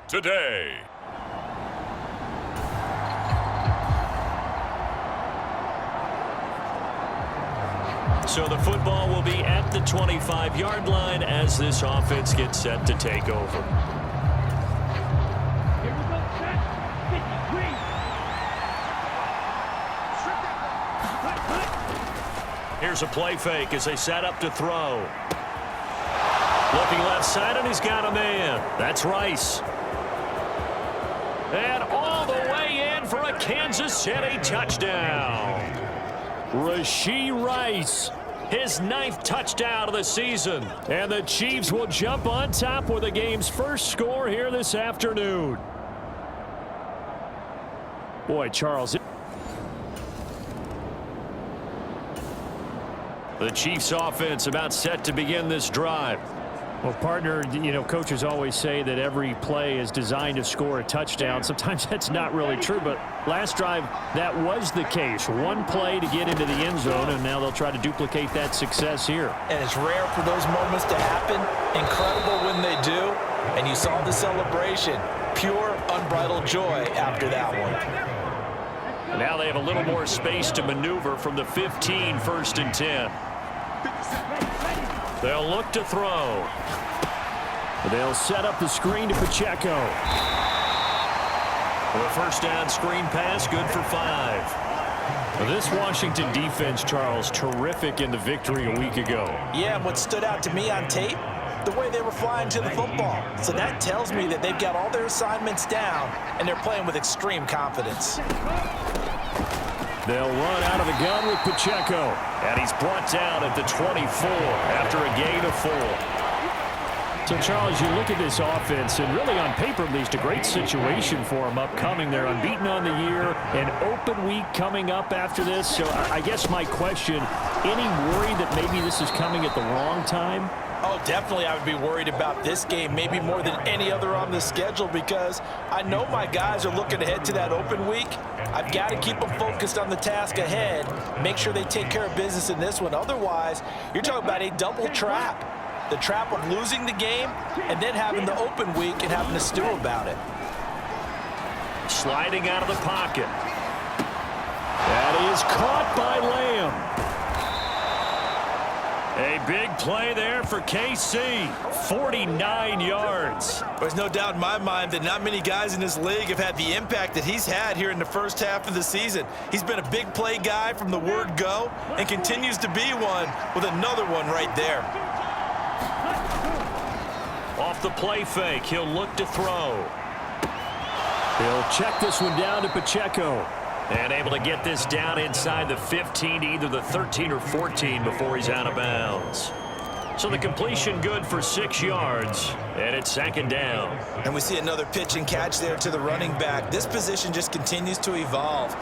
Today. So the football will be at the 25-yard line as this offense gets set to take over. Here's a play fake as they set up to throw. Looking left side, and he's got a man. That's Rice. And all the way in for a Kansas City touchdown. Rashee Rice, his 9th touchdown of the season. And the Chiefs will jump on top with the game's first score here this afternoon. Boy, Charles. The Chiefs offense about set to begin this drive. Well, partner, you know, coaches always say that every play is designed to score a touchdown. Sometimes that's not really true, but last drive, that was the case. One play to get into the end zone, and now they'll try to duplicate that success here. And it's rare for those moments to happen. Incredible when they do. And you saw the celebration. Pure, unbridled joy after that one. Now they have a little more space to maneuver from the 15, 1st and 10. They'll look to throw. They'll set up the screen to Pacheco. The first down screen pass, good for 5. Well, this Washington defense, Charles, terrific in the victory a week ago. Yeah, and what stood out to me on tape, the way they were flying to the football. So that tells me that they've got all their assignments down, and they're playing with extreme confidence. They'll run out of the gun with Pacheco. And he's brought down at the 24 after a gain of 4. So, Charles, you look at this offense, and really on paper, at least, a great situation for them upcoming. They're unbeaten on the year, an open week coming up after this. So I guess my question, any worry that maybe this is coming at the wrong time? Oh, definitely I would be worried about this game, maybe more than any other on the schedule, because I know my guys are looking ahead to that open week. I've got to keep them focused on the task ahead, make sure they take care of business in this one. Otherwise, you're talking about a double trap. The trap of losing the game and then having the open week and having to stew about it. Sliding out of the pocket. That is caught by Lamb. A big play there for KC. 49 yards. There's no doubt in my mind that not many guys in this league have had the impact that he's had here in the first half of the season. He's been a big play guy from the word go and continues to be one with another one right there. Off the play fake, he'll look to throw. He'll check this one down to Pacheco. And able to get this down inside the 15 to either the 13 or 14 before he's out of bounds. So the completion good for 6 yards, and it's 2nd down. And we see another pitch and catch there to the running back. This position just continues to evolve.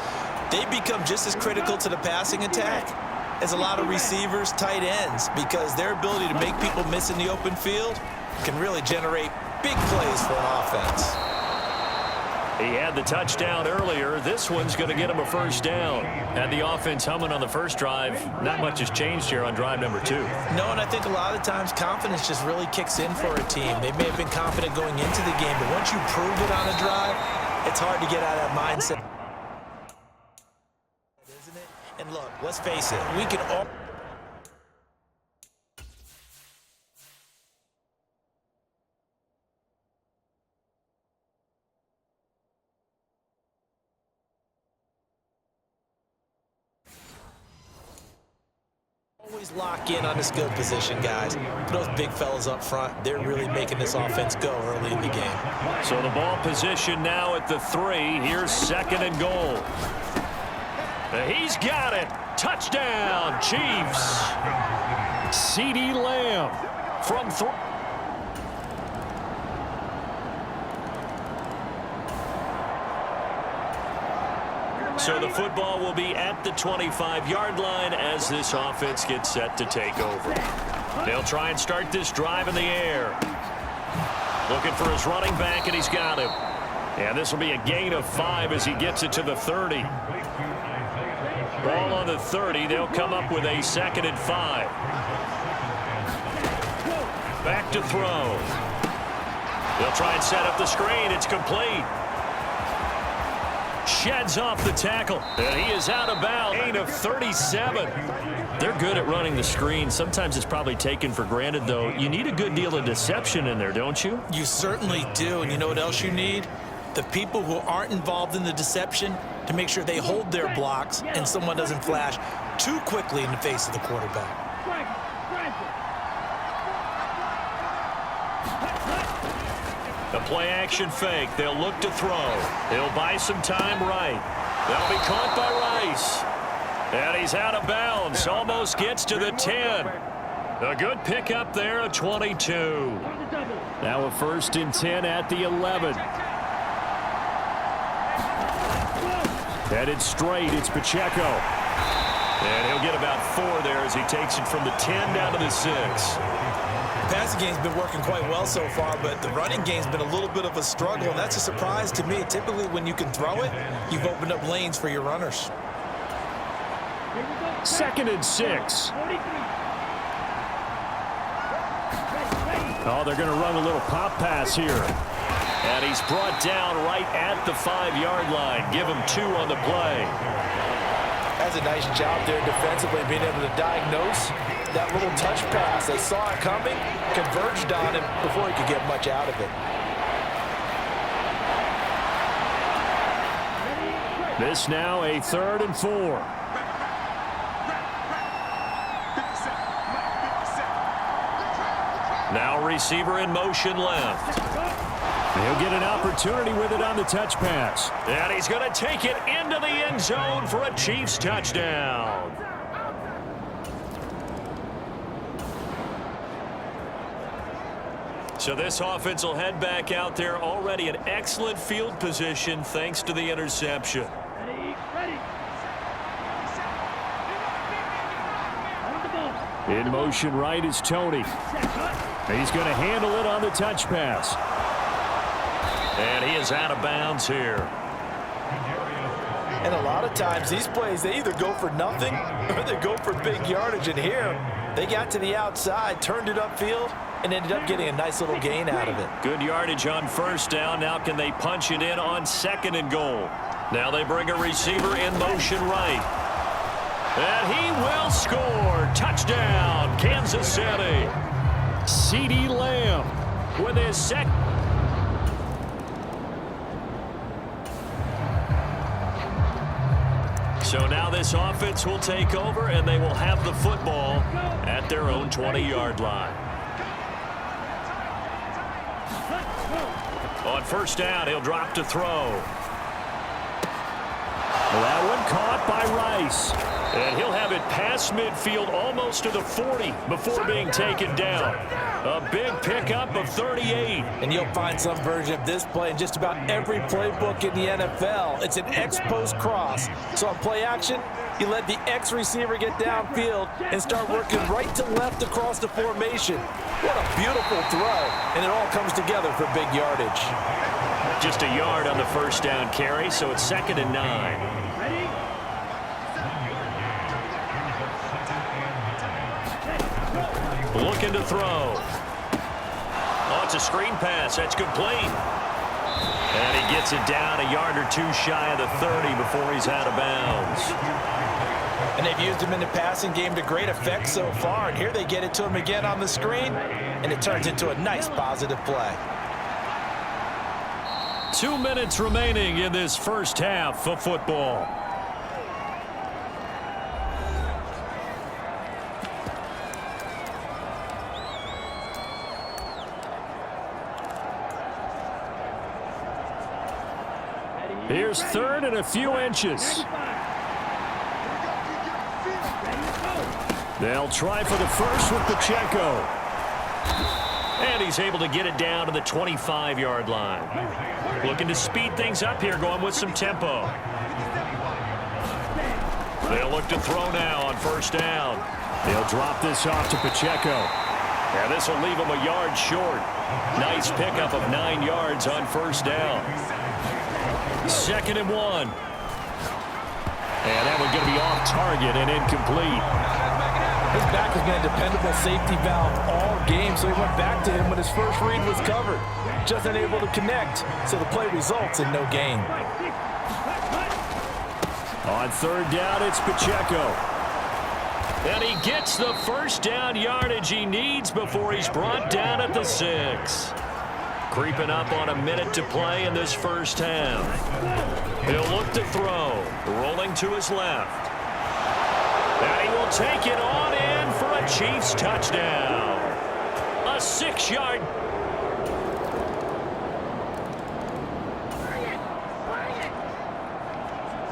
They become just as critical to the passing attack as a lot of receivers, tight ends, because their ability to make people miss in the open field can really generate big plays for an offense. He had the touchdown earlier. This one's going to get him a 1st down. Had the offense humming on the first drive. Not much has changed here on drive number 2. No, and I think a lot of times confidence just really kicks in for a team. They may have been confident going into the game, but once you prove it on a drive, it's hard to get out of that mindset. Isn't it? And look, let's face it, we can all... Always lock in on the skill position, guys. Those big fellas up front, they're really making this offense go early in the game. So the ball position now at the 3. Here's 2nd and goal. He's got it. Touchdown, Chiefs. CeeDee Lamb from 3. So the football will be at the 25-yard line as this offense gets set to take over. They'll try and start this drive in the air. Looking for his running back, and he's got him. And this will be a gain of 5 as he gets it to the 30. Ball on the 30. They'll come up with a 2nd and 5. Back to throw. They'll try and set up the screen. It's complete. Sheds off the tackle, and he is out of bounds. Gain of 37. They're good at running the screen. Sometimes it's probably taken for granted, though. You need a good deal of deception in there, don't you? You certainly do, and you know what else you need? The people who aren't involved in the deception to make sure they hold their blocks and someone doesn't flash too quickly in the face of the quarterback. The play-action fake. They'll look to throw. He'll buy some time right. They'll be caught by Rice. And he's out of bounds. Almost gets to the 10. A good pickup there of 22. Now a 1st and 10 at the 11. Headed straight. It's Pacheco. And he'll get about 4 there as he takes it from the 10 down to the 6. The passing game's been working quite well so far, but the running game's been a little bit of a struggle, and that's a surprise to me. Typically, when you can throw it, you've opened up lanes for your runners. 2nd and 6. Oh, they're going to run a little pop pass here. And he's brought down right at the 5-yard line. Give him 2 on the play. That's a nice job there defensively, being able to diagnose that little touch pass. They saw it coming, converged on him before he could get much out of it. This now a 3rd and 4. Now receiver in motion left. He'll get an opportunity with it on the touch pass. And he's going to take it into the end zone for a Chiefs touchdown. So this offense will head back out there, already in excellent field position thanks to the interception. In motion right is Tony. He's going to handle it on the touch pass. And he is out of bounds here. And a lot of times these plays, they either go for nothing or they go for big yardage. And here, they got to the outside, turned it upfield, and ended up getting a nice little gain out of it. Good yardage on 1st down. Now can they punch it in on 2nd and goal? Now they bring a receiver in motion right. And he will score. Touchdown, Kansas City. CeeDee Lamb With his second. So now this offense will take over, and they will have the football at their own 20-yard line. On 1st down, he'll drop to throw. That one caught by Rice. And he'll have it past midfield almost to the 40 before being taken down. A big pickup of 38. And you'll find some version of this play in just about every playbook in the NFL. It's an X-post cross. So on play action, you let the X receiver get downfield and start working right to left across the formation. What a beautiful throw. And it all comes together for big yardage. Just a yard on the 1st down carry, so it's 2nd and 9. Looking to throw. Oh, it's a screen pass. That's complete. And he gets it down a yard or 2 shy of the 30 before he's out of bounds. And they've used him in the passing game to great effect so far. And here they get it to him again on the screen, and it turns into a nice positive play. 2 minutes remaining in this first half of football. Here's third and a few inches. They'll try for the first with Pacheco. And he's able to get it down to the 25-yard line. Looking to speed things up here, going with some tempo. They'll look to throw now on first down. They'll drop this off to Pacheco. And this will leave him a yard short. Nice pickup of 9 yards on first down. 2nd and 1. And that one's going to be off target and incomplete. His back has been a dependable safety valve all game, so he went back to him when his first read was covered. Just unable to connect, so the play results in no gain. On third down, it's Pacheco. And he gets the first down yardage he needs before he's brought down at the 6. Creeping up on a minute to play in this first half. He'll look to throw. Rolling to his left. And he will take it on in for a Chiefs touchdown. A 6-yard.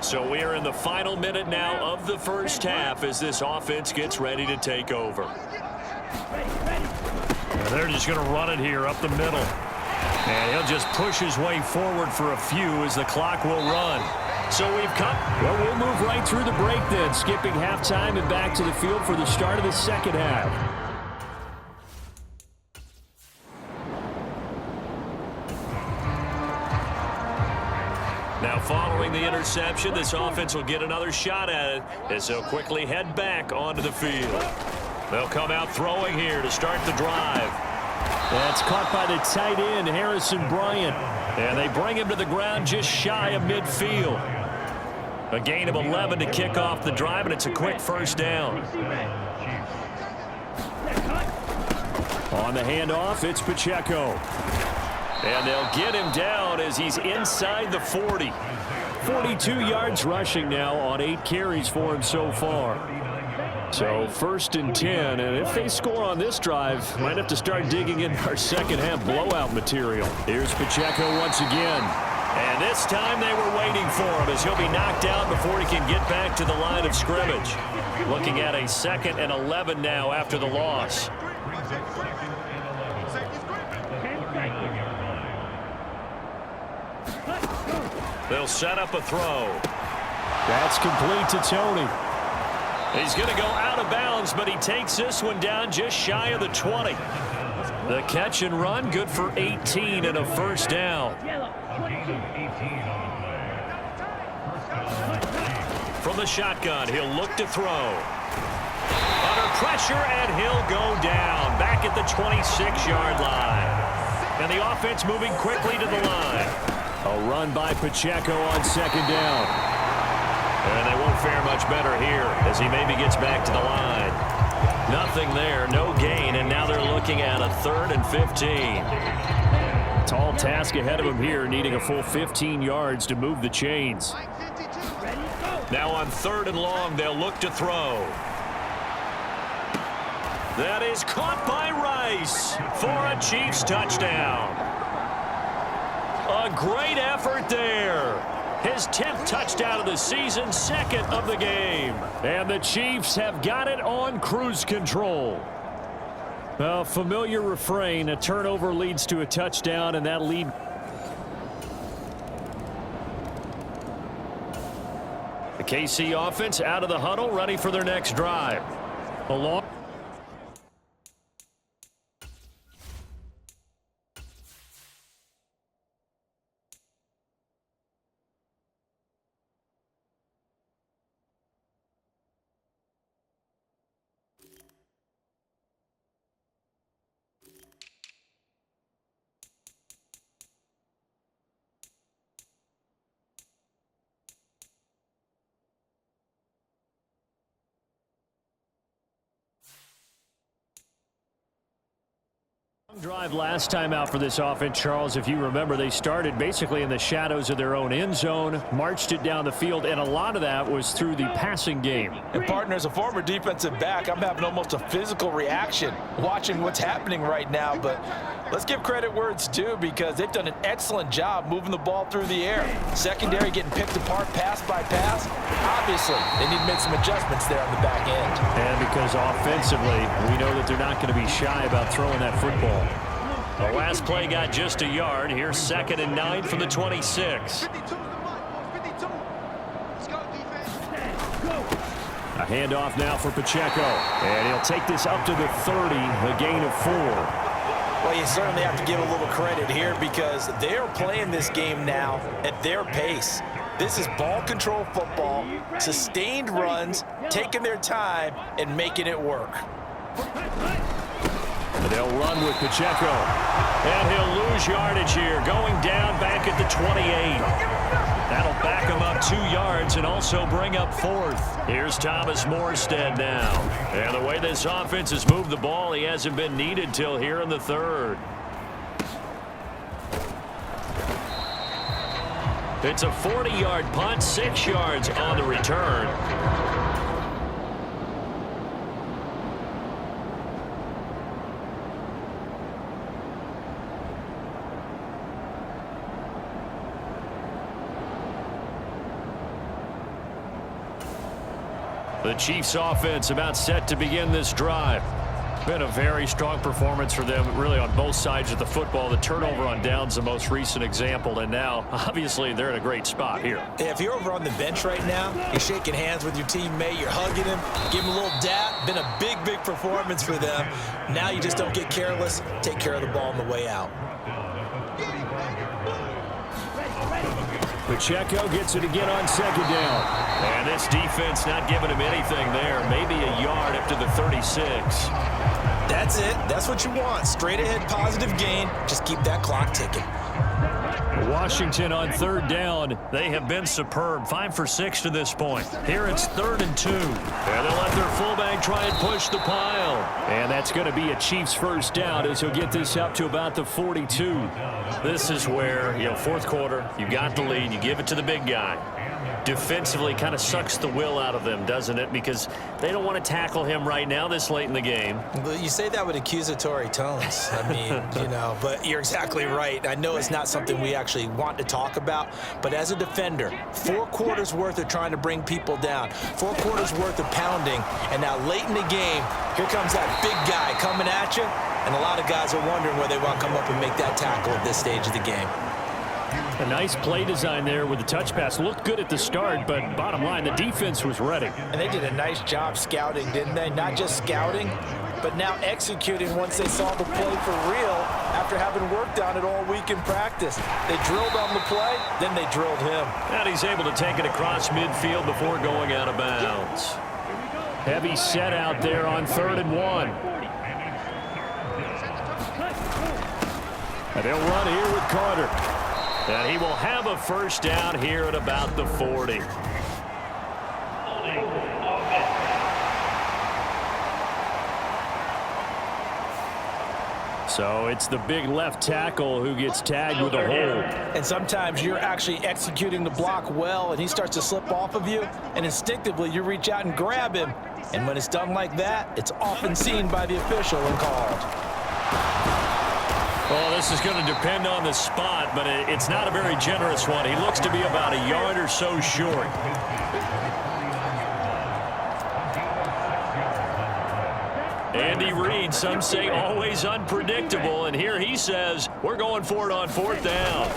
So we are in the final minute now of the first half as this offense gets ready to take over. And they're just going to run it here up the middle. And he'll just push his way forward for a few as the clock will run. So we've come. Well, we'll move right through the break then, skipping halftime and back to the field for the start of the second half. Now following the interception, this offense will get another shot at it as they'll quickly head back onto the field. They'll come out throwing here to start the drive. That's caught by the tight end, Harrison Bryant. And they bring him to the ground just shy of midfield. A gain of 11 to kick off the drive, and it's a quick first down. On the handoff, it's Pacheco. And they'll get him down as he's inside the 40. 42 yards rushing now on 8 carries for him so far. So 1st and 10, and if they score on this drive, might have to start digging in our second half blowout material. Here's Pacheco once again. And this time they were waiting for him as he'll be knocked out before he can get back to the line of scrimmage. Looking at a 2nd and 11 now after the loss. They'll set up a throw. That's complete to Tony. He's going to go out of bounds, but he takes this one down just shy of the 20. The catch and run, good for 18 and a first down. From the shotgun, he'll look to throw. Under pressure, and he'll go down back at the 26-yard line. And the offense moving quickly to the line. A run by Pacheco on 2nd down. And they won't fare much better here as he maybe gets back to the line. Nothing there, no gain, and now they're looking at a 3rd and 15. Tall task ahead of him here, needing a full 15 yards to move the chains. Now on 3rd and long, they'll look to throw. That is caught by Rice for a Chiefs touchdown. A great effort there. His 10th touchdown of the season, 2nd of the game. And the Chiefs have got it on cruise control. A familiar refrain, a turnover leads to a touchdown, and that lead. The KC offense out of the huddle, ready for their next drive. Along. Drive last time out for this offense, Charles. If you remember, they started basically in the shadows of their own end zone, marched it down the field, and a lot of that was through the passing game. And partner, as a former defensive back, I'm having almost a physical reaction watching what's happening right now. But let's give credit where it's due, because they've done an excellent job moving the ball through the air. Secondary getting picked apart pass by pass. Obviously, they need to make some adjustments there on the back end. And because offensively, we know that they're not going to be shy about throwing that football. The last play got just a yard. Here's 2nd and 9 from the 26. A handoff now for Pacheco. And he'll take this up to the 30, a gain of 4. Well, you certainly have to give a little credit here, because they are playing this game now at their pace. This is ball control football, sustained runs, taking their time, and making it work. They'll run with Pacheco. And he'll lose yardage here, going down back at the 28. That'll back him up 2 yards and also bring up 4th. Here's Thomas Morstead now. And the way this offense has moved the ball, he hasn't been needed till here in the 3rd. It's a 40-yard punt, 6 yards on the return. The Chiefs offense about set to begin this drive. Been a very strong performance for them, really, on both sides of the football. The turnover on downs, the most recent example, and now, obviously, they're in a great spot here. If you're over on the bench right now, you're shaking hands with your teammate, you're hugging him, give him a little dap. Been a big, big performance for them. Now you just don't get careless. Take care of the ball on the way out. Pacheco gets it again on 2nd down. And this defense not giving him anything there. Maybe a yard up to the 36. That's it. That's what you want. Straight ahead positive gain. Just keep that clock ticking. Washington on 3rd down. They have been superb. 5 for 6 to this point. Here it's 3rd and 2. And they'll let their fullback try and push the pile. And that's going to be a Chiefs 1st down as he'll get this up to about the 42. This is where, 4th quarter, you got the lead. You give it to the big guy. Defensively kind of sucks the will out of them, doesn't it? Because they don't want to tackle him right now this late in the game. But you say that with accusatory tones. I mean, but you're exactly right. I know it's not something we actually want to talk about, but as a defender, 4 quarters worth of trying to bring people down, 4 quarters worth of pounding, and now late in the game, here comes that big guy coming at you, and a lot of guys are wondering where they want to come up and make that tackle at this stage of the game. A nice play design there with the touch pass. Looked good at the start, but bottom line, the defense was ready. And they did a nice job scouting, didn't they? Not just scouting, but now executing once they saw the play for real after having worked on it all week in practice. They drilled on the play, then they drilled him. And he's able to take it across midfield before going out of bounds. Heavy set out there on 3rd and 1. And they'll run here with Carter. And he will have a 1st down here at about the 40. So it's the big left tackle who gets tagged with a hold. And sometimes you're actually executing the block well, and he starts to slip off of you, and instinctively you reach out and grab him. And when it's done like that, it's often seen by the official and called. Well, this is going to depend on the spot, but it's not a very generous one. He looks to be about a yard or so short. Andy Reid, some say always unpredictable, and here he says we're going for it on 4th down.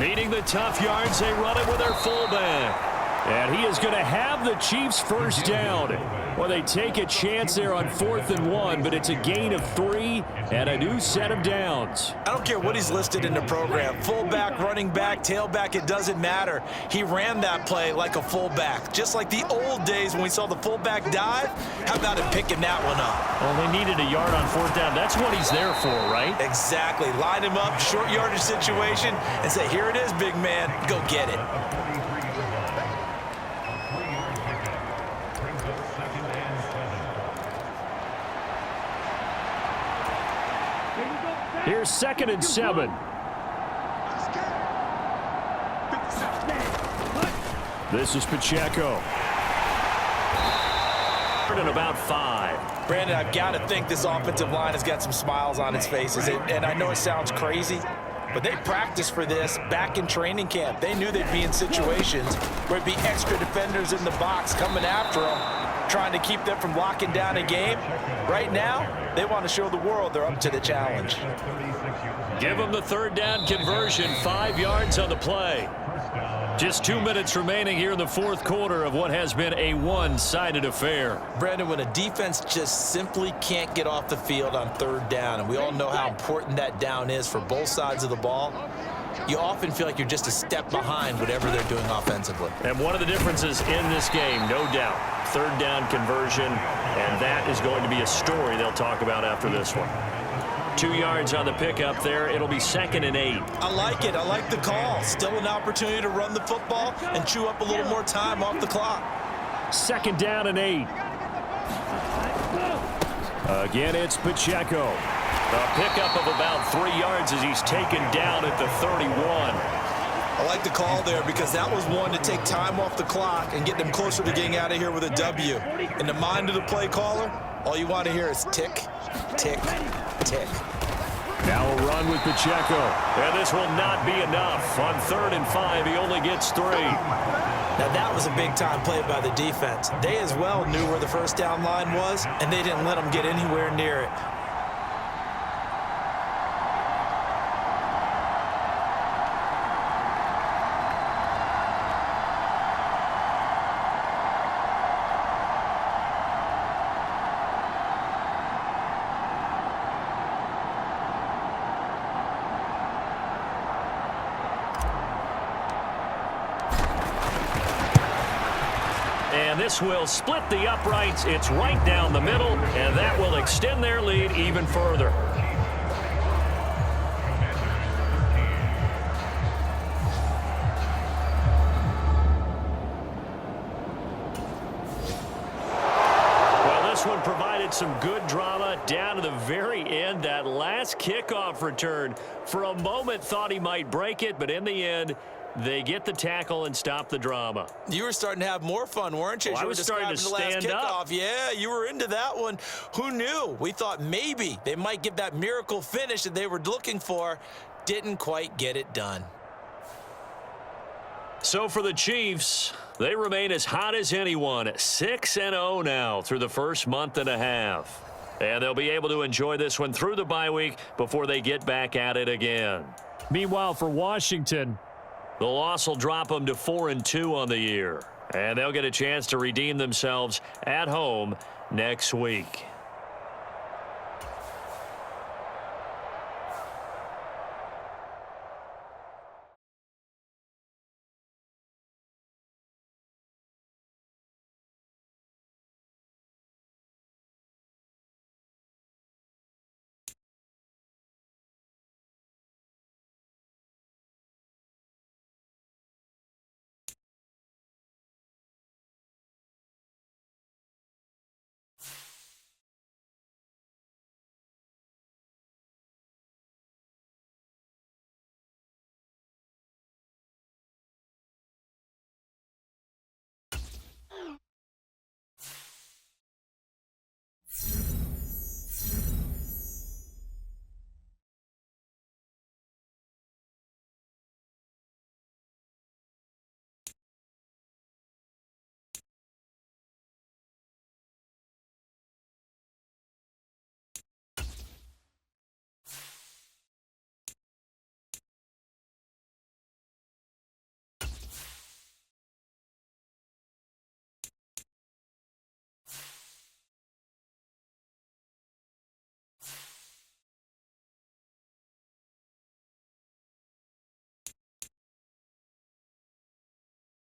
Needing the tough yards, they run it with their fullback. And he is going to have the Chiefs 1st down. Well, they take a chance there on 4th and 1, but it's a gain of 3 and a new set of downs. I don't care what he's listed in the program. Fullback, running back, tailback, it doesn't matter. He ran that play like a fullback, just like the old days when we saw the fullback dive. How about him picking that one up? Well, they needed a yard on 4th down. That's what he's there for, right? Exactly. Line him up, short yardage situation, and say, here it is, big man. Go get it. Here's 2nd and 7. This is Pacheco. And about 5. Brandon, I've got to think this offensive line has got some smiles on its faces. And I know it sounds crazy, but they practiced for this back in training camp. They knew they'd be in situations where it'd be extra defenders in the box coming after them, trying to keep them from locking down a game. Right now, they want to show the world they're up to the challenge. Give them the 3rd down conversion, 5 yards on the play. Just 2 minutes remaining here in the 4th quarter of what has been a one-sided affair. Brandon, when a defense just simply can't get off the field on 3rd down, and we all know how important that down is for both sides of the ball, you often feel like you're just a step behind whatever they're doing offensively. And one of the differences in this game, no doubt, 3rd down conversion, and that is going to be a story they'll talk about after this one. 2 yards on the pickup there. It'll be 2nd and 8. I like it. I like the call. Still an opportunity to run the football and chew up a little more time off the clock. 2nd down and 8. Again, it's Pacheco. A pickup of about 3 yards as he's taken down at the 31. I like the call there because that was one to take time off the clock and get them closer to getting out of here with a W. In the mind of the play caller, all you want to hear is tick, tick, tick. Now a run with Pacheco. And this will not be enough. On 3rd and 5, he only gets 3. Now that was a big-time play by the defense. They as well knew where the 1st down line was, and they didn't let them get anywhere near it. And this will split the uprights. It's right down the middle, and that will extend their lead even further. Well, this one provided some good drama down to the very end. That last kickoff return, for a moment thought he might break it, but in the end, they get the tackle and stop the drama. You were starting to have more fun, weren't you? Well, I was starting to stand up. Yeah, you were into that one. Who knew? We thought maybe they might get that miracle finish that they were looking for. Didn't quite get it done. So for the Chiefs, they remain as hot as anyone, 6-0 now through the first month and a half. And they'll be able to enjoy this one through the bye week before they get back at it again. Meanwhile, for Washington, the loss will drop them to 4-2 on the year. And they'll get a chance to redeem themselves at home next week.